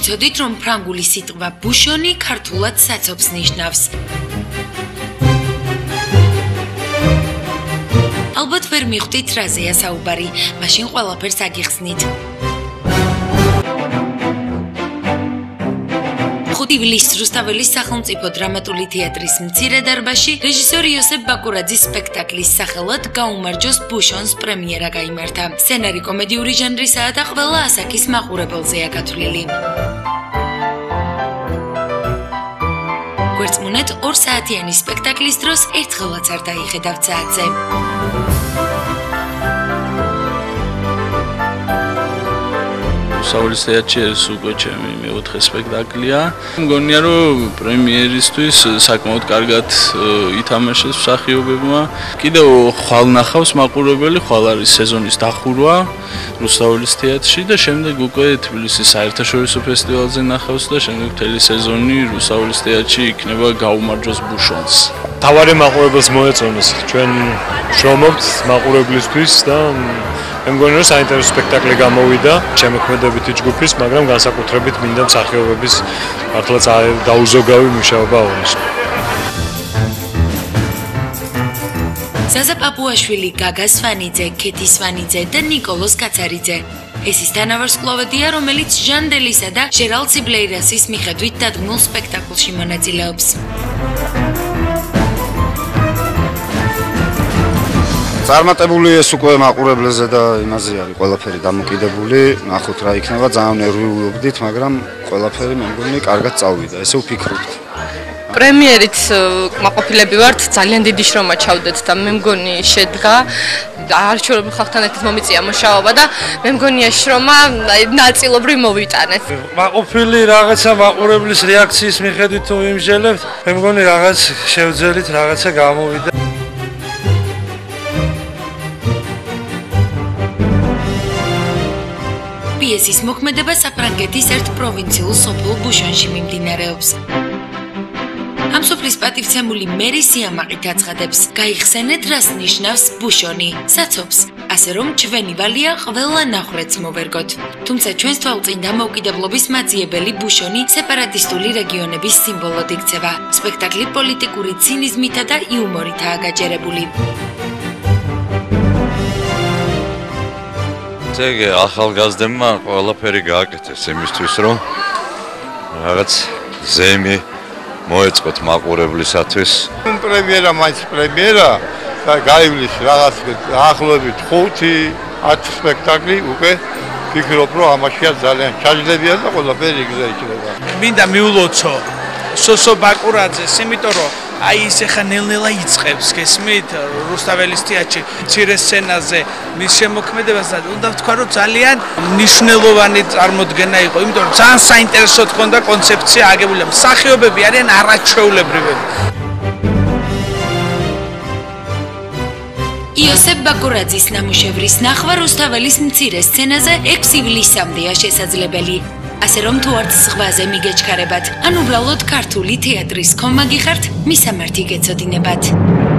იცოდით, რომ ფრანგული სიტყვა ბუშონი ქართულად საცობს ნიშნავს. ალბათ ვერ მიხვდით რაზეა საუბარი, მაშინ ყველაფერს აგიხსნით. 5 ივლისს რუსთაველის სახელმწიფო დრამატული თეატრის მცირე დარბაზში რეჟისორი იოსებ ბაკურაძის სპექტაკლის სახელად გაუმარჯოს ბუშონს პრემიერა გაიმართა. სცენარი კომედიური ჟანრისაა და ყველა ასაკის მაყურებელზეა გათვლილი. გვერდმუნეთ 2 საათიანი სპექტაკლის დროს ერთხელაც არ დაიხედავთ საათზე. რუსთაველის თეატრში ეს უკვე ჩემი მეოთხე სპექტაკლია. მგონია რომ პრემიერისთვის საკმაოდ კარგად ითამაშეს მსახიობებმა. კიდევ ხვალ ნახავს მაყურებელი, ხვალ არის სეზონის დახურვა რუსთაველის თეატრში და შემდეგ უკვე თბილისის საერთაშორისო ფესტივალზე ნახავს და შემდეგ მთელი სეზონი რუსთაველის თეატრში იქნება გაუმარჯოს ბუშონს. თავარი მაყურებელს მოეწონოს. ჩვენ შრომობთ მაყურებლისთვის და მე მგონი რომ საინტერესო სპექტაკლი გამოვიდა შემოქმედებითი ჯგუფის, მაგრამ განსაკუთრებით მინდა მსახიობების მართლაც დაუზოგავი მუშაობა აღნიშნო. ზაზა პაპუაშვილი, გაგა სვანიძე, ქეთი სვანიძე და ნიკოლოზ კაცარიძე. ეს ის თანავარსკვლავედია, რომელიც ჟანდელისა და ჟერალ ციბლეირასის მიხედვით დადგმულ სპექტაკლში მონაწილეობს. წარმატებული ეს უკვე მაყურებელზე და იმაზე არის ყველაფერი დამოკიდებული. ნახოთ რა იქნება, ძალიან ნერვიულობდით, მაგრამ ყველაფერი მე მგონი კარგად წავიდა. ესე ვფიქრობთ. პრემიერით მაყოფილები ვართ, ძალიან დიდი შრომა ჩავდეთ და მე მგონი შედგა. არჩეულები ხალხთან ერთად მომიწია მუშაობა და მე მგონია შრომა ნაწილობრივ მოვიტანეთ. მაყოფილი რაღაცა მაყურებლის რეაქციის მიხედვით თუ ვიმსჯელებთ, მე მგონი რაღაც შევძელით რაღაცა გამოვიდა. პიესის მოქმედება საფრანგეთის ერთ პროვინციულ სოფელ ბუშონში მიმდინარეობს. ამ სოფლის პატივცემული მერი სიამაყით აცხადებს, გაიხსენეთ რას ნიშნავს ბუშონი, საცობს, ასე რომ ჩვენი ვალია ყველა ნახვრეთს მოვერგოთ. თუმცა ჩვენს თვალწინ დამოუკიდებლობის მაძიებელი ბუშონი სეპარატისტული რეგიონების სიმბოლოდ იქცევა. სპექტაკლი პოლიტიკური ცინიზმითა და იუმორითაა გაჯერებული. ეგ ახალგაზრდებმა ყველაფერი გააკეთეს იმისთვის, რომ რაღაც ზემი მოეწყოთ მაყურებლისათვის. პრემიერა მაინც პრემიერა და გაივლის რაღაც ახლობით 5-10 სპექტაკლი უკვე ფიქრობ, რომ ამაშია ძალიან ჩაჯდებიან და ყველაფერი იგზა იქნება. მინდა მიულოცო სოსო ბაკურაძეს, იმიტომ რომ აი ის ახლა ნელ-ნელა იწყებს, გესმით, რუსთაველის თეატრში მცირე სცენაზე მის შემოქმედებას და უნდა ვთქვა, რომ ძალიან მნიშვნელოვანი წარმოდგენა იყო, იმიტომ რომ ძალიან საინტერესოდ ჰქონდა კონცეფცია აგებული. მსახიობები არიან არაჩვეულებრივები. იოსებ ბაკურაძის ნამუშევრის ნახვა რუსთაველის მცირე სცენაზე 6 ივლისამდეა შესაძლებელი. ასე რომ თუ არც ზღვაზე მიგეჩქარებათ, ან უბრალოდ ქართული თეატრის ხომაგი ხართ, მისამართი გეცოდინებათ.